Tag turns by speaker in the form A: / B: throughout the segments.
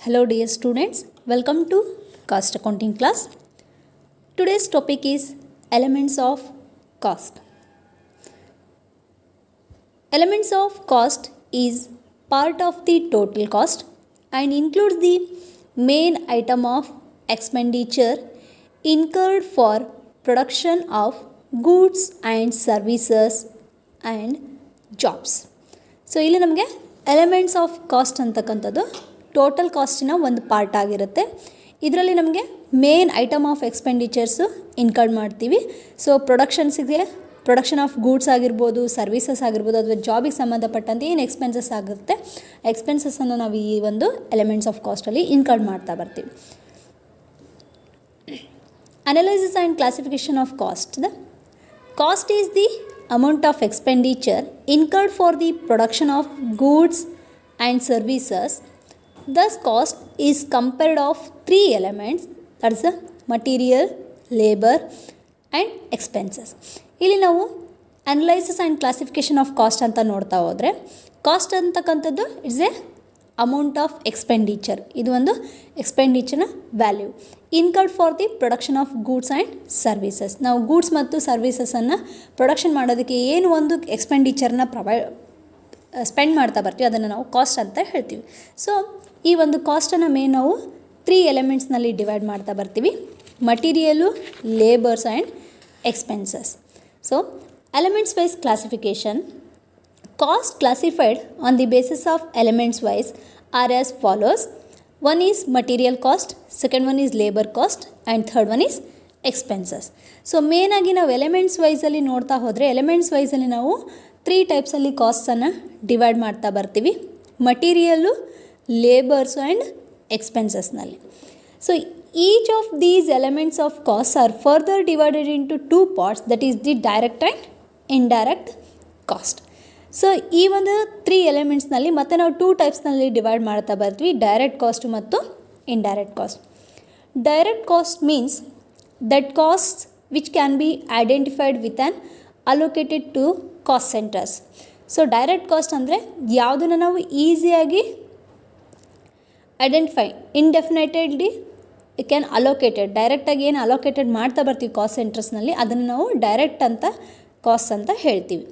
A: Hello dear students, welcome to cost accounting class. Today's topic is elements of cost. Elements of cost is part of the total cost and includes the main item of expenditure incurred for production of goods and services and jobs. So ಇಲ್ಲಿ ನಮಗೆ elements of cost ಅಂತಕ್ಕಂಥದ್ದು total ಕಾಸ್ಟಿನ ಒಂದು part ಆಗಿರುತ್ತೆ. ಇದರಲ್ಲಿ ನಮಗೆ main item of ಎಕ್ಸ್ಪೆಂಡಿಚರ್ಸು incurred ಮಾಡ್ತೀವಿ. So production of goods ಆಗಿರ್ಬೋದು, services ಆಗಿರ್ಬೋದು, ಅಥವಾ ಜಾಬಿಗೆ ಸಂಬಂಧಪಟ್ಟಂತೆ ಏನು ಎಕ್ಸ್ಪೆನ್ಸಸ್ ಆಗುತ್ತೆ, ಎಕ್ಸ್ಪೆನ್ಸಸ್ಸನ್ನು ನಾವು ಈ ಒಂದು ಎಲಿಮೆಂಟ್ಸ್ ಆಫ್ ಕಾಸ್ಟಲ್ಲಿ ಇನ್ಕರ್ಡ್ ಮಾಡ್ತಾ ಬರ್ತೀವಿ. Analysis and classification of cost. The cost is the amount of expenditure incurred for the production of goods and services. Thus cost is composed of three elements, that is the material, labor and expenses. ಇಲ್ಲಿ ನಾವು analysis and classification of cost ಅಂತ ನೋಡ್ತಾ ಹೋದರೆ, cost ಅಂತಕ್ಕಂಥದ್ದು it's a amount of expenditure. ಇದು ಒಂದು ಎಕ್ಸ್ಪೆಂಡಿಚರ್ನ value incurred for the production of goods and services. ನಾವು ಗೂಡ್ಸ್ ಮತ್ತು ಸರ್ವಿಸಸನ್ನು ಪ್ರೊಡಕ್ಷನ್ ಮಾಡೋದಕ್ಕೆ ಏನು ಒಂದು ಎಕ್ಸ್ಪೆಂಡಿಚರ್ನ ಸ್ಪೆಂಡ್ ಮಾಡ್ತಾ ಬರ್ತೀವಿ, ಅದನ್ನು ನಾವು ಕಾಸ್ಟ್ ಅಂತ ಹೇಳ್ತೀವಿ. ಸೊ ಈ ಒಂದು ಕಾಸ್ಟನ್ನು ಮೇನ್ ನಾವು 3 ಎಲಿಮೆಂಟ್ಸ್ನಲ್ಲಿ ಡಿವೈಡ್ ಮಾಡ್ತಾ ಬರ್ತೀವಿ: material, labours and expenses. So elements wise classification. Cost classified on the basis of elements wise are as follows. One is material cost, second one is labor cost and third one is expenses. So main ಆಗಿ ನಾವು elements ವೈಸಲ್ಲಿ ನೋಡ್ತಾ ಹೋದರೆ, elements ವೈಸಲ್ಲಿ ನಾವು 3 ಟೈಪ್ಸಲ್ಲಿ ಕಾಸ್ಟನ್ನು divide ಮಾಡ್ತಾ ಬರ್ತೀವಿ: material, labours and ಎಕ್ಸ್ಪೆನ್ಸಸ್ನಲ್ಲಿ. So each of these elements of cost are further divided into 2 parts, that is the direct and indirect cost. So ಈ ಒಂದು 3 ಎಲಿಮೆಂಟ್ಸ್ನಲ್ಲಿ ಮತ್ತೆ ನಾವು 2 ಟೈಪ್ಸ್ನಲ್ಲಿ ಡಿವೈಡ್ ಮಾಡ್ತಾ ಬರ್ತೀವಿ: ಡೈರೆಕ್ಟ್ ಕಾಸ್ಟ್ ಮತ್ತು indirect cost. Direct cost means that cost which can be identified with an allocated to cost centres. So direct cost ಅಂದರೆ ಯಾವುದನ್ನು ನಾವು ಈಸಿಯಾಗಿ ಐಡೆಂಟಿಫೈ, ಇಂಡೆಫಿನೇಟೆಡ್ಲಿ ಕ್ಯಾನ್ ಅಲೋಕೇಟೆಡ್, ಡೈರೆಕ್ಟಾಗಿ ಏನು ಅಲೋಕೇಟೆಡ್ ಮಾಡ್ತಾ ಬರ್ತೀವಿ ಕಾಸ್ಟ್ ಸೆಂಟರ್ಸ್ನಲ್ಲಿ, ಅದನ್ನು ನಾವು ಡೈರೆಕ್ಟ್ ಅಂತ ಕಾಸ್ಟ್ ಅಂತ ಹೇಳ್ತೀವಿ.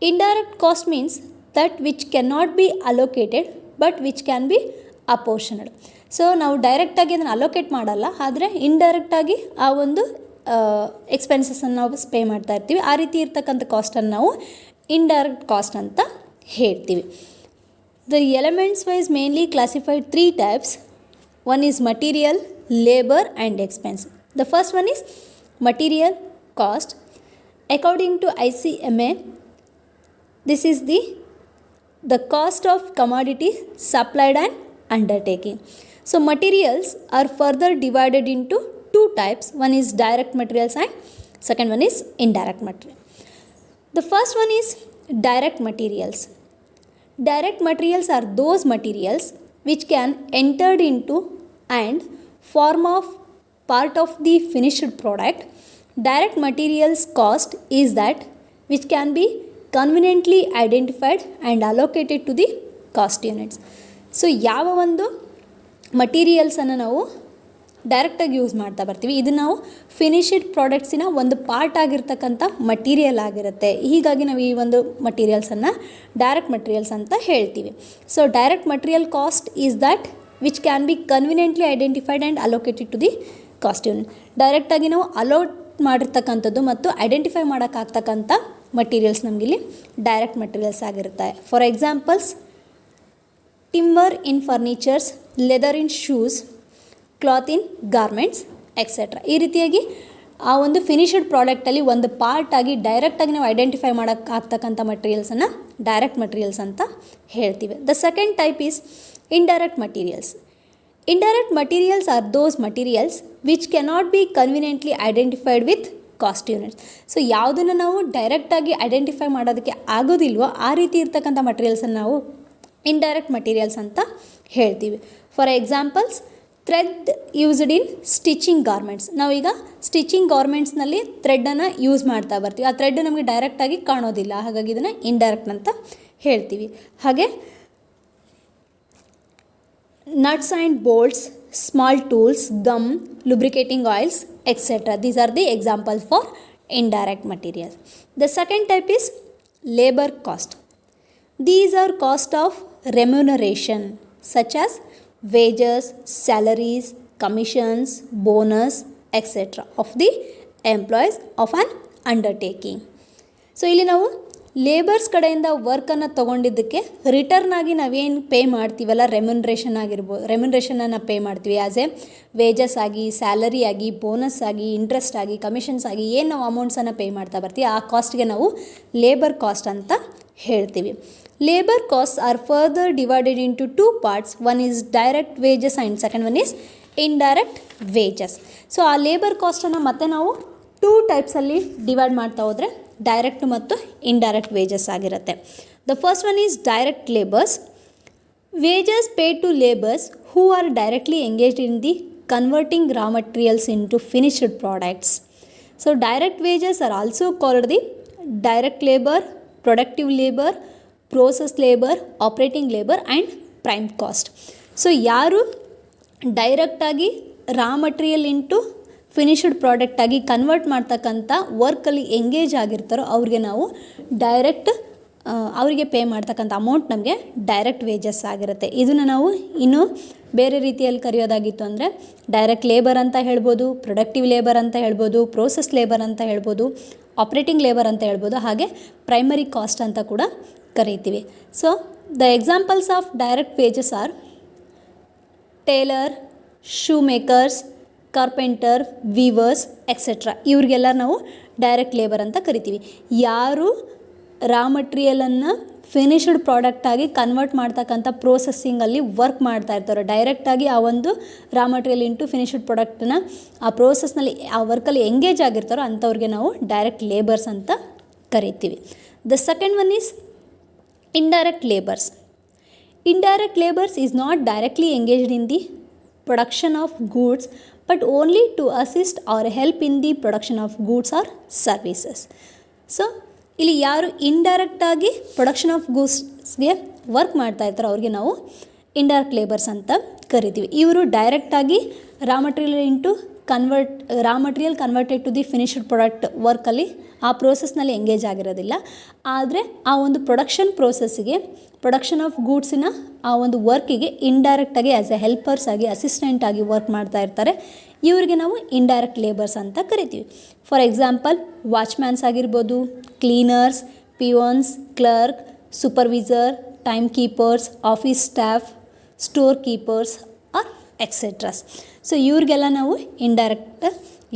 A: Indirect cost means that which cannot be allocated but which can be apportioned. So ನಾವು ಡೈರೆಕ್ಟಾಗಿ ಅದನ್ನು ಅಲೋಕೇಟ್ ಮಾಡಲ್ಲ, ಆದರೆ ಇಂಡೈರೆಕ್ಟಾಗಿ ಆ ಒಂದು ಎಕ್ಸ್ಪೆನ್ಸಸ್ಸನ್ನು ನಾವು ಪೇ ಮಾಡ್ತಾ ಇರ್ತೀವಿ. ಆ ರೀತಿ ಇರ್ತಕ್ಕಂಥ ಕಾಸ್ಟನ್ನು ನಾವು ಇಂಡೈರೆಕ್ಟ್ ಕಾಸ್ಟ್ ಅಂತ ಹೇಳ್ತೀವಿ. The elements wise mainly classified 3 types. One is material, labor and expense. The first one is material cost. According to ICMA, this is the cost of commodities supplied and undertaking. So materials are further divided into 2 types. One is direct materials and second one is indirect material. The first one is direct materials. Direct materials are those materials which can entered into and form of part of the finished product. Direct materials cost is that which can be conveniently identified and allocated to the cost units. So ಯಾವ ಒಂದು ಮಟೀರಿಯಲ್ಸನ್ನು ನಾವು ಡೈರೆಕ್ಟಾಗಿ use ಮಾಡ್ತಾ ಬರ್ತೀವಿ, ಇದು ನಾವು ಫಿನಿಶಿಡ್ ಪ್ರಾಡಕ್ಟ್ಸಿನ ಒಂದು part ಆಗಿರ್ತಕ್ಕಂಥ ಮಟೀರಿಯಲ್ ಆಗಿರುತ್ತೆ. ಹೀಗಾಗಿ ನಾವು ಈ ಒಂದು ಮಟೀರಿಯಲ್ಸನ್ನು ಡೈರೆಕ್ಟ್ ಮಟೀರಿಯಲ್ಸ್ ಅಂತ ಹೇಳ್ತೀವಿ. So direct material cost is that which can be conveniently identified and allocated to the cost unit. ಡೈರೆಕ್ಟಾಗಿ ನಾವು ಅಲೋಟ್ ಮಾಡಿರ್ತಕ್ಕಂಥದ್ದು ಮತ್ತು ಐಡೆಂಟಿಫೈ ಮಾಡೋಕ್ಕಾಗ್ತಕ್ಕಂಥ ಮಟೀರಿಯಲ್ಸ್ ನಮಗಿಲ್ಲಿ ಡೈರೆಕ್ಟ್ ಮಟೀರಿಯಲ್ಸ್ ಆಗಿರುತ್ತೆ. For examples, timber in furnitures, leather in shoes, cloth in garments etcetera. ಈ ರೀತಿಯಾಗಿ ಆ ಒಂದು ಫಿನಿಶಡ್ ಪ್ರಾಡಕ್ಟಲ್ಲಿ ಒಂದು ಪಾರ್ಟಾಗಿ ಡೈರೆಕ್ಟಾಗಿ ನಾವು ಐಡೆಂಟಿಫೈ ಮಾಡೋಕ್ಕಾಗ್ತಕ್ಕಂಥ ಮಟೀರಿಯಲ್ಸನ್ನು ಡೈರೆಕ್ಟ್ ಮಟೀರಿಯಲ್ಸ್ ಅಂತ ಹೇಳ್ತೀವಿ. The second type is indirect materials. Indirect materials are those materials which cannot be conveniently identified with cost units. So ಯಾವುದನ್ನು ನಾವು ಡೈರೆಕ್ಟಾಗಿ ಐಡೆಂಟಿಫೈ ಮಾಡೋದಕ್ಕೆ ಆಗೋದಿಲ್ವೋ ಆ ರೀತಿ ಇರ್ತಕ್ಕಂಥ ಮಟೀರಿಯಲ್ಸನ್ನು ನಾವು ಇಂಡೈರೆಕ್ಟ್ ಮಟೀರಿಯಲ್ಸ್ ಅಂತ ಹೇಳ್ತೀವಿ. For examples, thread used in stitching garments. ನಾವೀಗ ಸ್ಟಿಚಿಂಗ್ ಗಾರ್ಮೆಂಟ್ಸ್ನಲ್ಲಿ ಥ್ರೆಡನ್ನು ಯೂಸ್ ಮಾಡ್ತಾ ಬರ್ತೀವಿ. ಆ ಥ್ರೆಡ್ ನಮಗೆ ಡೈರೆಕ್ಟಾಗಿ ಕಾಣೋದಿಲ್ಲ, ಹಾಗಾಗಿ ಇದನ್ನು ಇಂಡೈರೆಕ್ಟ್ ಅಂತ ಹೇಳ್ತೀವಿ. ಹಾಗೆ nuts and bolts, small tools, gum, lubricating oils, etc. These are the examples for indirect materials. The second type is labor cost. These are cost of remuneration such as wages, salaries, commissions, bonus, etc. of the employees of an undertaking. So ಇಲ್ಲಿ ನಾವು labours ಕಡೆಯಿಂದ ವರ್ಕನ್ನು ತೊಗೊಂಡಿದ್ದಕ್ಕೆ return ಆಗಿ ನಾವೇನು pay ಮಾಡ್ತೀವಲ್ಲ, ರೆಮ್ಯುನರೇಷನನ್ನು pay ಮಾಡ್ತೀವಿ as A wages ಆಗಿ, salary ಆಗಿ, bonus ಆಗಿ, ಇಂಟ್ರೆಸ್ಟ್ ಆಗಿ, ಕಮಿಷನ್ಸ್ ಆಗಿ ಏನು ನಾವು ಅಮೌಂಟ್ಸನ್ನು ಪೇ ಮಾಡ್ತಾ ಬರ್ತೀವಿ ಆ ಕಾಸ್ಟ್ಗೆ ನಾವು ಲೇಬರ್ ಕಾಸ್ಟ್ ಅಂತ ಹೇಳ್ತೀವಿ. Labour cost are further divided into two parts. One is direct wages and second one is indirect wages. So ಆ ಲೇಬರ್ ಕಾಸ್ಟನ್ನು ಮತ್ತೆ ನಾವು ಟೂ ಟೈಪ್ಸಲ್ಲಿ ಡಿವೈಡ್ ಮಾಡ್ತಾ ಹೋದರೆ ಡೈರೆಕ್ಟ್ ಮತ್ತು ಇಂಡೈರೆಕ್ಟ್ ವೇಜಸ್ ಆಗಿರುತ್ತೆ. The first one is direct labours. Wages paid to labours who are directly engaged in the converting raw materials into finished products. So direct wages are also called the direct labour, productive labour, process labour, operating labour and prime cost. So ಯಾರು ಡೈರೆಕ್ಟಾಗಿ raw material into finished ಪ್ರಾಡಕ್ಟಾಗಿ convert ಮಾಡ್ತಕ್ಕಂಥ ವರ್ಕಲ್ಲಿ engage ಆಗಿರ್ತಾರೋ ಅವ್ರಿಗೆ ನಾವು ಅವರಿಗೆ pay ಮಾಡ್ತಕ್ಕಂಥ amount ನಮಗೆ ಡೈರೆಕ್ಟ್ ವೇಜಸ್ ಆಗಿರುತ್ತೆ. ಇದನ್ನು ನಾವು ಇನ್ನೂ ಬೇರೆ ರೀತಿಯಲ್ಲಿ ಕರೆಯೋದಾಗಿತ್ತು ಅಂದರೆ ಡೈರೆಕ್ಟ್ ಲೇಬರ್ ಅಂತ ಹೇಳ್ಬೋದು, ಪ್ರೊಡಕ್ಟಿವ್ ಲೇಬರ್ ಅಂತ ಹೇಳ್ಬೋದು, ಪ್ರೋಸೆಸ್ ಲೇಬರ್ ಅಂತ ಹೇಳ್ಬೋದು, ಆಪ್ರೇಟಿಂಗ್ ಲೇಬರ್ ಅಂತ ಹೇಳ್ಬೋದು, ಹಾಗೆ ಪ್ರೈಮರಿ ಕಾಸ್ಟ್ ಅಂತ ಕೂಡ ಕರಿತೀವಿ. So the examples of direct wages are tailor, shoe makers, carpenter, weavers etcetera. ಇವ್ರಿಗೆಲ್ಲ ನಾವು ಡೈರೆಕ್ಟ್ ಲೇಬರ್ ಅಂತ ಕರಿತೀವಿ. ಯಾರು ರಾ ಮಟೀರಿಯಲನ್ನು ಫಿನಿಶ್ಡ್ ಪ್ರಾಡಕ್ಟಾಗಿ ಕನ್ವರ್ಟ್ ಮಾಡ್ತಕ್ಕಂಥ ಪ್ರೋಸೆಸ್ಸಿಂಗಲ್ಲಿ ವರ್ಕ್ ಮಾಡ್ತಾ ಇರ್ತಾರೋ, ಡೈರೆಕ್ಟಾಗಿ ಆ ಒಂದು ರಾ ಮಟೀರಿಯಲ್ ಇಂಟು ಫಿನಿಶ್ಡ್ ಪ್ರಾಡಕ್ಟನ್ನ ಆ ಪ್ರೋಸೆಸ್ನಲ್ಲಿ ಆ ವರ್ಕಲ್ಲಿ ಎಂಗೇಜ್ ಆಗಿರ್ತಾರೋ ಅಂಥವ್ರಿಗೆ ನಾವು ಡೈರೆಕ್ಟ್ ಲೇಬರ್ಸ್ ಅಂತ ಕರಿತೀವಿ. The second one is indirect labours. Indirect labors is not directly engaged in the production of goods but only to assist or help in the production of goods or services. So ಇಲ್ಲಿ ಯಾರು ಇಂಡೈರೆಕ್ಟಾಗಿ production of ಗೂಡ್ಸ್ಗೆ work ಮಾಡ್ತಾ ಇರ್ತಾರೋ ಅವ್ರಿಗೆ ನಾವು indirect labours ಅಂತ ಕರಿತೀವಿ. ಇವರು ಡೈರೆಕ್ಟಾಗಿ raw material converted to the finished product ವರ್ಕಲ್ಲಿ ಆ ಪ್ರೋಸೆಸ್ನಲ್ಲಿ ಎಂಗೇಜ್ ಆಗಿರೋದಿಲ್ಲ. ಆದರೆ ಆ ಒಂದು ಪ್ರೊಡಕ್ಷನ್ ಪ್ರೋಸೆಸ್ಸಿಗೆ, ಪ್ರೊಡಕ್ಷನ್ ಆಫ್ ಗೂಡ್ಸಿನ ಆ ಒಂದು ವರ್ಕಿಗೆ ಇಂಡೈರೆಕ್ಟಾಗಿ ಆ್ಯಸ್ ಎ ಹೆಲ್ಪರ್ಸ್ ಆಗಿ, ಅಸಿಸ್ಟೆಂಟ್ ಆಗಿ ವರ್ಕ್ ಮಾಡ್ತಾ ಇರ್ತಾರೆ. ಇವರಿಗೆ ನಾವು ಇಂಡೈರೆಕ್ಟ್ ಲೇಬರ್ಸ್ ಅಂತ ಕರಿತೀವಿ. ಫಾರ್ ಎಕ್ಸಾಂಪಲ್ ವಾಚ್ಮ್ಯಾನ್ಸ್ ಆಗಿರ್ಬೋದು, cleaners, peons, clerk, supervisor, time keepers, office staff, store keepers or etceteras. So ಇವ್ರಿಗೆಲ್ಲ ನಾವು ಇಂಡೈರೆಕ್ಟ್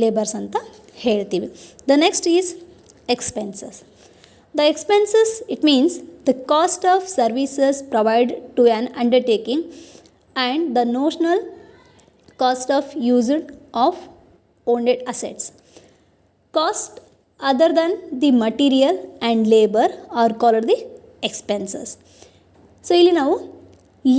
A: ಲೇಬರ್ಸ್ ಅಂತ ಹೇಳ್ತೀವಿ. The next is expenses. The expenses, it means the cost of services provided to an undertaking and the notional cost of use of owned assets. Cost other than the material and labor are called the expenses. So ಇಲ್ಲಿ ನಾವು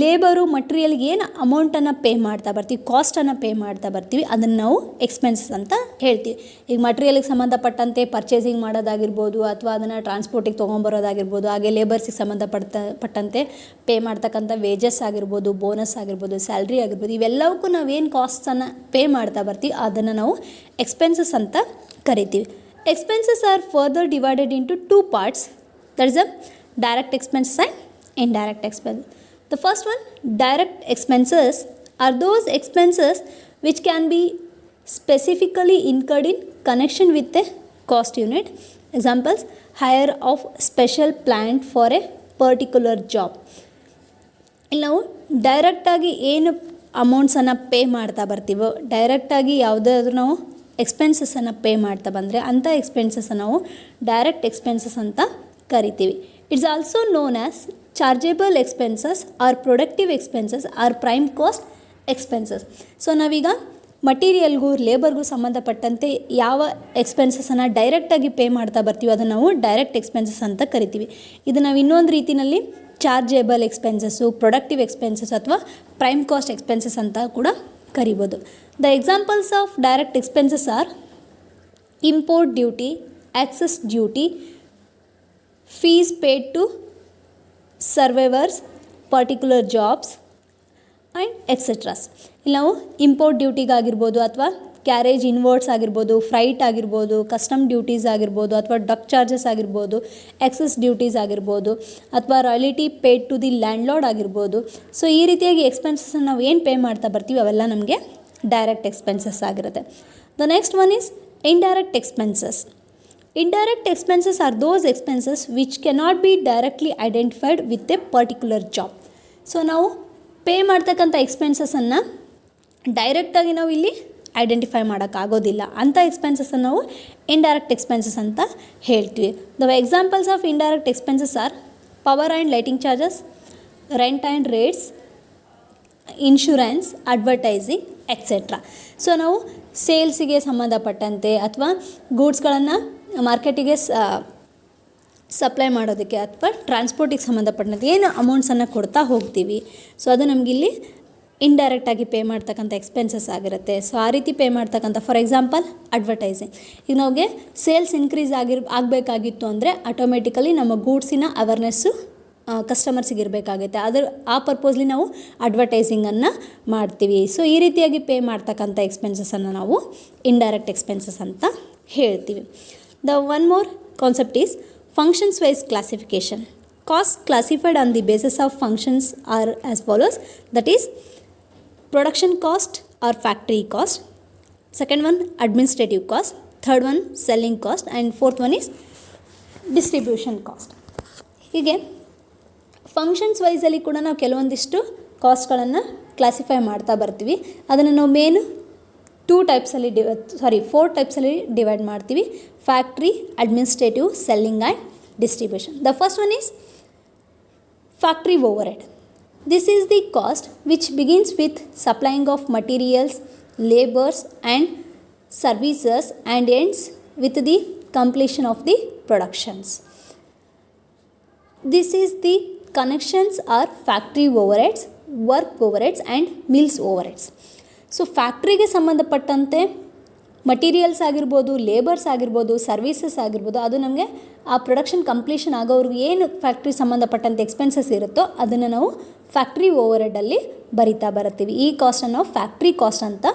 A: labour, ಮಟೀರಿಯಲ್ಗೆ ಏನು ಅಮೌಂಟನ್ನು pay ಮಾಡ್ತಾ ಬರ್ತೀವಿ, ಕಾಸ್ಟನ್ನು pay ಮಾಡ್ತಾ ಬರ್ತೀವಿ, ಅದನ್ನು ನಾವು ಎಕ್ಸ್ಪೆನ್ಸಸ್ ಅಂತ ಹೇಳ್ತೀವಿ. ಈಗ ಮಟೀರಿಯಲ್ಗೆ ಸಂಬಂಧಪಟ್ಟಂತೆ ಪರ್ಚೇಸಿಂಗ್ ಮಾಡೋದಾಗಿರ್ಬೋದು, ಅಥವಾ ಅದನ್ನು ಟ್ರಾನ್ಸ್ಪೋರ್ಟಿಗೆ ತೊಗೊಂಬರೋದಾಗಿರ್ಬೋದು, ಹಾಗೆ ಲೇಬರ್ಸಿಗೆ ಸಂಬಂಧಪಟ್ಟಂತೆ ಪೇ ಮಾಡ್ತಕ್ಕಂಥ ವೇಜಸ್ ಆಗಿರ್ಬೋದು, ಬೋನಸ್ ಆಗಿರ್ಬೋದು, ಸ್ಯಾಲ್ರಿ ಆಗಿರ್ಬೋದು, ಇವೆಲ್ಲವಕ್ಕೂ ನಾವೇನು ಕಾಸ್ಟನ್ನು ಪೇ ಮಾಡ್ತಾ ಬರ್ತೀವಿ ಅದನ್ನು ನಾವು ಎಕ್ಸ್ಪೆನ್ಸಸ್ ಅಂತ ಕರಿತೀವಿ. Expenses are further divided into two parts. That is a direct expenses and indirect expense. The first one, direct expenses, are those expenses which can be specifically incurred in connection with a cost unit. Examples, hire of special plant for a particular job. ಇಲ್ಲಿ ನಾವು ಡೈರೆಕ್ಟಾಗಿ ಏನು ಅಮೌಂಟ್ಸನ್ನು pay ಮಾಡ್ತಾ ಬರ್ತೀವೋ, ಡೈರೆಕ್ಟಾಗಿ ಯಾವುದಾದ್ರೂ ನಾವು ಎಕ್ಸ್ಪೆನ್ಸಸನ್ನು pay ಮಾಡ್ತಾ ಬಂದರೆ ಅಂಥ ಎಕ್ಸ್ಪೆನ್ಸಸ್ಸನ್ನು ನಾವು ಡೈರೆಕ್ಟ್ ಎಕ್ಸ್ಪೆನ್ಸಸ್ ಅಂತ ಕರಿತೀವಿ. It's also known as chargeable expenses or productive expenses or prime cost expenses. So ನಾವೀಗ ಮಟೀರಿಯಲ್ಗೂ ಲೇಬರ್ಗೂ ಸಂಬಂಧಪಟ್ಟಂತೆ ಯಾವ ಎಕ್ಸ್ಪೆನ್ಸಸನ್ನು ಡೈರೆಕ್ಟಾಗಿ ಪೇ ಮಾಡ್ತಾ ಬರ್ತೀವಿ ಅದನ್ನು ನಾವು ಡೈರೆಕ್ಟ್ ಎಕ್ಸ್ಪೆನ್ಸಸ್ ಅಂತ ಕರಿತೀವಿ. ಇದು ನಾವು ಇನ್ನೊಂದು ರೀತಿಯಲ್ಲಿ ಚಾರ್ಜೇಬಲ್ ಎಕ್ಸ್ಪೆನ್ಸಸ್ಸು, ಪ್ರೊಡಕ್ಟಿವ್ ಎಕ್ಸ್ಪೆನ್ಸಸ್ ಅಥವಾ ಪ್ರೈಮ್ ಕಾಸ್ಟ್ ಎಕ್ಸ್ಪೆನ್ಸಸ್ ಅಂತ ಕೂಡ ಕರಿಬೋದು. The examples of direct expenses are import duty, access duty, fees paid to surveyors, particular jobs, and etceteras. ಇಲ್ಲಿ ನಾವು ಇಂಪೋರ್ಟ್ ಡ್ಯೂಟಿಗಾಗಿರ್ಬೋದು ಅಥವಾ ಕ್ಯಾರೇಜ್ ಇನ್ವರ್ಡ್ಸ್ ಆಗಿರ್ಬೋದು, ಫ್ರೈಟ್ ಆಗಿರ್ಬೋದು, ಕಸ್ಟಮ್ ಡ್ಯೂಟೀಸ್ ಆಗಿರ್ಬೋದು, ಅಥವಾ ಡಕ್ ಚಾರ್ಜಸ್ ಆಗಿರ್ಬೋದು, ಎಕ್ಸಸ್ ಡ್ಯೂಟೀಸ್ ಆಗಿರ್ಬೋದು, ಅಥವಾ royalty paid to the landlord ಆಗಿರ್ಬೋದು. ಸೊ ಈ ರೀತಿಯಾಗಿ ಎಕ್ಸ್ಪೆನ್ಸಸ್ಸನ್ನು ನಾವು ಏನು ಪೇ ಮಾಡ್ತಾ ಬರ್ತೀವಿ ಅವೆಲ್ಲ ನಮಗೆ ಡೈರೆಕ್ಟ್ ಎಕ್ಸ್ಪೆನ್ಸಸ್ ಆಗಿರುತ್ತೆ. The next one is indirect expenses. Indirect expenses are those expenses which cannot be directly identified with a particular job. So ನಾವು ಪೇ ಮಾಡ್ತಕ್ಕಂಥ ಎಕ್ಸ್ಪೆನ್ಸಸ್ಸನ್ನು ಡೈರೆಕ್ಟಾಗಿ ನಾವು ಇಲ್ಲಿ ಐಡೆಂಟಿಫೈ ಮಾಡೋಕ್ಕಾಗೋದಿಲ್ಲ. ಅಂಥ ಎಕ್ಸ್ಪೆನ್ಸಸ್ಸನ್ನು ನಾವು ಇಂಡೈರೆಕ್ಟ್ ಎಕ್ಸ್ಪೆನ್ಸಸ್ ಅಂತ ಹೇಳ್ತೀವಿ. The examples of indirect expenses are power and lighting charges, rent and rates, insurance, advertising, etcetera. So ನಾವು ಸೇಲ್ಸಿಗೆ ಸಂಬಂಧಪಟ್ಟಂತೆ ಅಥವಾ ಗೂಡ್ಸ್ಗಳನ್ನು ಮಾರ್ಕೆಟಿಗೆ ಸಪ್ಲೈ ಮಾಡೋದಕ್ಕೆ ಅಥವಾ ಟ್ರಾನ್ಸ್ಪೋರ್ಟಿಗೆ ಸಂಬಂಧಪಟ್ಟಂತೆ ಏನು ಅಮೌಂಟ್ಸನ್ನು ಕೊಡ್ತಾ ಹೋಗ್ತೀವಿ, ಸೊ ಅದು ನಮಗಿಲ್ಲಿ ಇಂಡೈರೆಕ್ಟಾಗಿ ಪೇ ಮಾಡ್ತಕ್ಕಂಥ ಎಕ್ಸ್ಪೆನ್ಸಸ್ ಆಗಿರುತ್ತೆ. ಸೊ ಆ ರೀತಿ ಪೇ ಮಾಡ್ತಕ್ಕಂಥ, ಫಾರ್ ಎಕ್ಸಾಂಪಲ್ ಅಡ್ವರ್ಟೈಸಿಂಗ್. ಈಗ ನಮಗೆ ಸೇಲ್ಸ್ ಇನ್ಕ್ರೀಸ್ ಆಗಬೇಕಾಗಿತ್ತು ಅಂದರೆ ಆಟೋಮೆಟಿಕಲಿ ನಮ್ಮ ಗೂಡ್ಸಿನ ಅವೇರ್ನೆಸ್ಸು ಕಸ್ಟಮರ್ಸಿಗೆ ಇರಬೇಕಾಗುತ್ತೆ. ಆ ಪರ್ಪೋಸ್ಲಿ ನಾವು ಅಡ್ವರ್ಟೈಸಿಂಗನ್ನು ಮಾಡ್ತೀವಿ. ಸೊ ಈ ರೀತಿಯಾಗಿ ಪೇ ಮಾಡ್ತಕ್ಕಂಥ ಎಕ್ಸ್ಪೆನ್ಸಸ್ಸನ್ನು ನಾವು ಇಂಡೈರೆಕ್ಟ್ ಎಕ್ಸ್ಪೆನ್ಸಸ್ ಅಂತ ಹೇಳ್ತೀವಿ. The one more concept is functions wise classification. Costs classified on the basis of functions are as follows, that is production cost or factory cost, second one administrative cost, third one selling cost, and fourth one is distribution cost. ಹೀಗೆ functions ವೈಸಲ್ಲಿ ಕೂಡ ನಾವು ಕೆಲವೊಂದಿಷ್ಟು ಕಾಸ್ಟ್ಗಳನ್ನು classify ಮಾಡ್ತಾ ಬರ್ತೀವಿ. ಅದನ್ನು ನಾವು ಮೇನ್ 4 ಟೈಪ್ಸಲ್ಲಿ ಡಿವೈಡ್ ಮಾಡ್ತೀವಿ: factory, administrative, selling and distribution. The first one is factory overhead. This is the cost which begins with supplying of materials, labours and services and ends with the completion of the productions. This is the connections are factory overheads, work overheads and mills overheads. So ಫ್ಯಾಕ್ಟ್ರಿಗೆ ಸಂಬಂಧಪಟ್ಟಂತೆ materials ಆಗಿರ್ಬೋದು, labours ಆಗಿರ್ಬೋದು, services ಆಗಿರ್ಬೋದು, ಅದು ನಮಗೆ ಆ production completion ಆಗೋವ್ರಿಗೆ ಏನು factory ಸಂಬಂಧಪಟ್ಟಂತೆ ಎಕ್ಸ್ಪೆನ್ಸಸ್ ಇರುತ್ತೋ ಅದನ್ನು ನಾವು ಫ್ಯಾಕ್ಟ್ರಿ ಓವರ್ಹೆಡಲ್ಲಿ ಬರಿತಾ ಬರುತ್ತೀವಿ. ಈ ಕಾಸ್ಟನ್ನು ನಾವು ಫ್ಯಾಕ್ಟ್ರಿ ಕಾಸ್ಟ್ ಅಂತ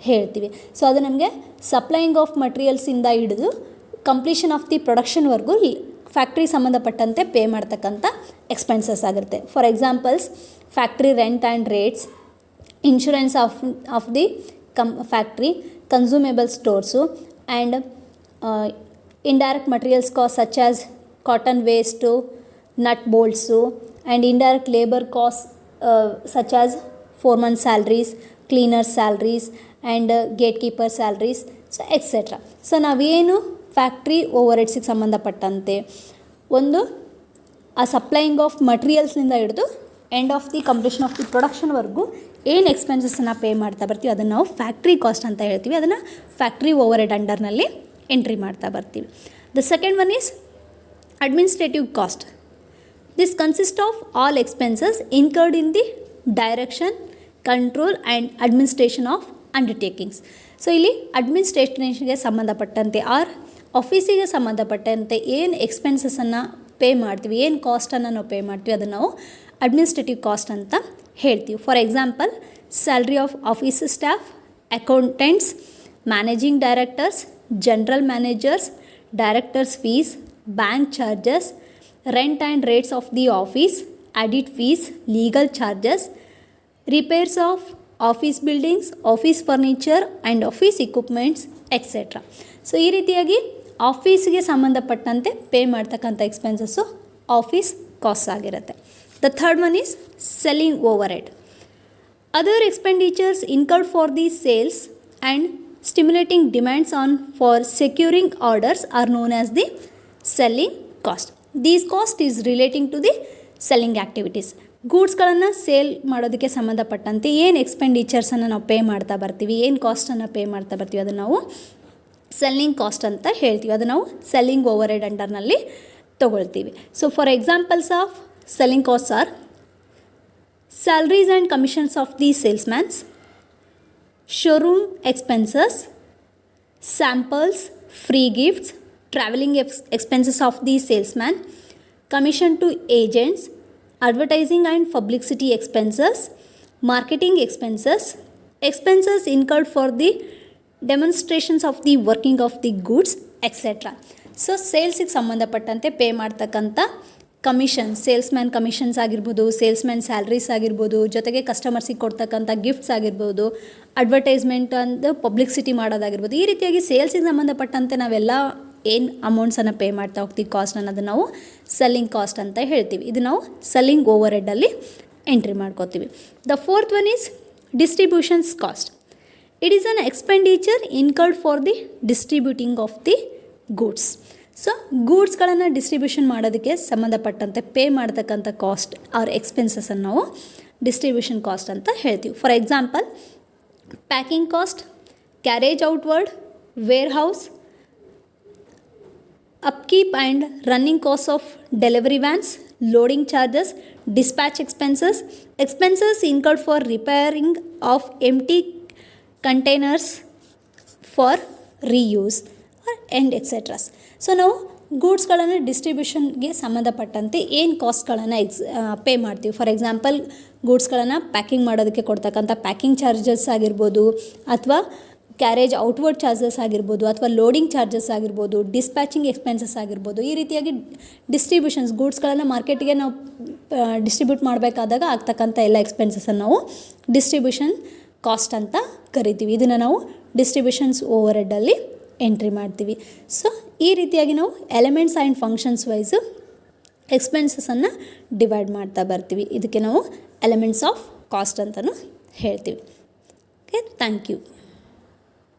A: ಹೇಳ್ತೀವಿ. ಸೊ ಅದು ನಮಗೆ ಸಪ್ಲೈಯಿಂಗ್ ಆಫ್ ಮಟೀರಿಯಲ್ಸಿಂದ ಹಿಡಿದು ಕಂಪ್ಲೀಷನ್ ಆಫ್ ದಿ ಪ್ರೊಡಕ್ಷನ್ವರೆಗೂ ಫ್ಯಾಕ್ಟ್ರಿ ಸಂಬಂಧಪಟ್ಟಂತೆ ಪೇ ಮಾಡ್ತಕ್ಕಂಥ ಎಕ್ಸ್ಪೆನ್ಸಸ್ ಆಗಿರುತ್ತೆ. For examples factory rent and rates, insurance of the factory, consumable stores, and indirect materials cost such as cotton waste, nut bolts, and indirect labour cost such as foreman salaries, cleaner salaries, and gate keeper salaries, so etcetera. So ನಾವೇನು factory ಓವರ್ಹೆಡ್ಸಿಗೆ ಸಂಬಂಧಪಟ್ಟಂತೆ ಒಂದು ಆ supplying of ಮಟೀರಿಯಲ್ಸ್ನಿಂದ ಹಿಡಿದು end of the completion of the ಪ್ರೊಡಕ್ಷನ್ವರೆಗೂ ಏನು ಎಕ್ಸ್ಪೆನ್ಸಸ್ಸನ್ನು pay ಮಾಡ್ತಾ ಬರ್ತೀವಿ ಅದನ್ನು ನಾವು ಫ್ಯಾಕ್ಟ್ರಿ ಕಾಸ್ಟ್ ಅಂತ ಹೇಳ್ತೀವಿ. ಅದನ್ನು ಫ್ಯಾಕ್ಟ್ರಿ ಓವರ್ಹೆಡ್ ಅಂಡರ್ನಲ್ಲಿ ಎಂಟ್ರಿ ಮಾಡ್ತಾ ಬರ್ತೀವಿ. The second one is administrative cost. This consist of all expenses incurred in the direction, control and administration of undertakings. So ಇಲ್ಲಿ ಅಡ್ಮಿನಿಸ್ಟ್ರೇಷನ್ಗೆ ಸಂಬಂಧಪಟ್ಟಂತೆ ಆರ್ ಆಫೀಸಿಗೆ ಸಂಬಂಧಪಟ್ಟಂತೆ ಏನು ಎಕ್ಸ್ಪೆನ್ಸಸ್ಸನ್ನು ಪೇ ಮಾಡ್ತೀವಿ, ಏನು ಕಾಸ್ಟನ್ನು ನಾವು ಪೇ ಮಾಡ್ತೀವಿ ಅದನ್ನು ನಾವು ಅಡ್ಮಿನಿಸ್ಟ್ರೇಟಿವ್ ಕಾಸ್ಟ್ ಅಂತ ಹೇಳ್ತೀವಿ. For example salary of office staff, accountants, managing directors, general managers, directors fees, bank charges, rent and rates of the office, audit fees, legal charges, repairs of office buildings, office furniture and office equipments, etcetera. So ಈ ರೀತಿಯಾಗಿ ಆಫೀಸ್ಗೆ ಸಂಬಂಧಪಟ್ಟಂತೆ pay ಮಾಡ್ತಕ್ಕಂಥ ಎಕ್ಸ್ಪೆನ್ಸಸ್ಸು office cost ಆಗಿರುತ್ತೆ. The third one is selling overhead. Other expenditures incurred for the sales and stimulating demands on for securing orders R non as the selling cost. These cost is relating to the selling activities. ಗೂಡ್ಸ್ಗಳನ್ನು sale ಮಾಡೋದಕ್ಕೆ ಸಂಬಂಧಪಟ್ಟಂತೆ ಏನು ಎಕ್ಸ್ಪೆಂಡಿಚರ್ಸನ್ನು ನಾವು pay ಮಾಡ್ತಾ ಬರ್ತೀವಿ, ಏನು ಕಾಸ್ಟನ್ನು pay ಮಾಡ್ತಾ ಬರ್ತೀವಿ ಅದನ್ನು ನಾವು ಸೆಲ್ಲಿಂಗ್ ಕಾಸ್ಟ್ ಅಂತ ಹೇಳ್ತೀವಿ. ಅದು ನಾವು ಸೆಲ್ಲಿಂಗ್ ಓವರ್ಹೆಡ್ ಅಂಡರ್ನಲ್ಲಿ ತೊಗೊಳ್ತೀವಿ. So for examples of selling cost are salaries and commissions of the salesmans, showroom expenses, samples, free gifts, travelling expenses of the salesman, commission to agents, advertising and publicity expenses, marketing expenses incurred for the demonstrations of the working of the goods etcetera. So ಸೇಲ್ಸಿಗೆ ಸಂಬಂಧಪಟ್ಟಂತೆ pay ಮಾಡ್ತಕ್ಕಂಥ commission, salesman commissions ಆಗಿರ್ಬೋದು, salesman salaries ಆಗಿರ್ಬೋದು, ಜೊತೆಗೆ ಕಸ್ಟಮರ್ಸಿಗೆ ಕೊಡ್ತಕ್ಕಂಥ gifts ಆಗಿರ್ಬೋದು, advertisement ಅಂತ publicity ಮಾಡೋದಾಗಿರ್ಬೋದು. ಈ ರೀತಿಯಾಗಿ ಸೇಲ್ಸಿಗೆ ಸಂಬಂಧಪಟ್ಟಂತೆ ನಾವೆಲ್ಲ ಏನು ಅಮೌಂಟ್ಸನ್ನು ಪೇ ಮಾಡ್ತಾ ಹೋಗ್ತೀವಿ ಕಾಸ್ಟ್ ಅನ್ನೋದು ನಾವು ಸೆಲ್ಲಿಂಗ್ ಕಾಸ್ಟ್ ಅಂತ ಹೇಳ್ತೀವಿ. ಇದು ನಾವು ಸೆಲ್ಲಿಂಗ್ ಓವರ್ ಹೆಡ್ಡಲ್ಲಿ ಎಂಟ್ರಿ ಮಾಡ್ಕೋತೀವಿ. The fourth one is distributions cost. It is an expenditure incurred for the distributing of the goods. So ಗೂಡ್ಸ್ಗಳನ್ನು ಡಿಸ್ಟ್ರಿಬ್ಯೂಷನ್ ಮಾಡೋದಕ್ಕೆ ಸಂಬಂಧಪಟ್ಟಂತೆ ಪೇ ಮಾಡ್ತಕ್ಕಂಥ ಕಾಸ್ಟ್ ಆರ್ ಎಕ್ಸ್ಪೆನ್ಸಸನ್ನು ನಾವು ಡಿಸ್ಟ್ರಿಬ್ಯೂಷನ್ ಕಾಸ್ಟ್ ಅಂತ ಹೇಳ್ತೀವಿ. For example, packing cost, carriage outward, warehouse, upkeep and running costs of delivery vans, loading charges, dispatch expenses incurred for repairing of empty containers for reuse and etc. So ನಾವು ಗೂಡ್ಸ್ಗಳನ್ನು ಡಿಸ್ಟ್ರಿಬ್ಯೂಷನ್ಗೆ ಸಂಬಂಧಪಟ್ಟಂತೆ ಏನು ಕಾಸ್ಟ್ಗಳನ್ನು pay ಮಾಡ್ತೀವಿ. For example, ಗೂಡ್ಸ್ಗಳನ್ನು packing ಮಾಡೋದಕ್ಕೆ ಕೊಡ್ತಕ್ಕಂಥ packing charges ಆಗಿರ್ಬೋದು, ಅಥವಾ carriage outward charges ಆಗಿರ್ಬೋದು, ಅಥವಾ ಲೋಡಿಂಗ್ ಚಾರ್ಜಸ್ ಆಗಿರ್ಬೋದು, ಡಿಸ್ಪ್ಯಾಚಿಂಗ್ ಎಕ್ಸ್ಪೆನ್ಸಸ್ ಆಗಿರ್ಬೋದು. ಈ ರೀತಿಯಾಗಿ ಡಿಸ್ಟ್ರಿಬ್ಯೂಷನ್ಸ್, ಗೂಡ್ಸ್ಗಳನ್ನು ಮಾರ್ಕೆಟಿಗೆ ನಾವು ಡಿಸ್ಟ್ರಿಬ್ಯೂಟ್ ಮಾಡಬೇಕಾದಾಗ ಆಗ್ತಕ್ಕಂಥ ಎಲ್ಲ ಎಕ್ಸ್ಪೆನ್ಸಸನ್ನು ನಾವು ಡಿಸ್ಟ್ರಿಬ್ಯೂಷನ್ ಕಾಸ್ಟ್ ಅಂತ ಕರಿತೀವಿ. ಇದನ್ನು ನಾವು ಡಿಸ್ಟ್ರಿಬ್ಯೂಷನ್ಸ್ ಓವರ್ ಹೆಡ್ಡಲ್ಲಿ ಎಂಟ್ರಿ ಮಾಡ್ತೀವಿ. ಸೊ ಈ ರೀತಿಯಾಗಿ ನಾವು ಎಲಿಮೆಂಟ್ಸ್ ಆ್ಯಂಡ್ ಫಂಕ್ಷನ್ಸ್ ವೈಸು ಎಕ್ಸ್ಪೆನ್ಸಸನ್ನು ಡಿವೈಡ್ ಮಾಡ್ತಾ ಬರ್ತೀವಿ. ಇದಕ್ಕೆ ನಾವು ಎಲಿಮೆಂಟ್ಸ್ ಆಫ್ ಕಾಸ್ಟ್ ಅಂತಲೂ ಹೇಳ್ತೀವಿ. Okay, thank you.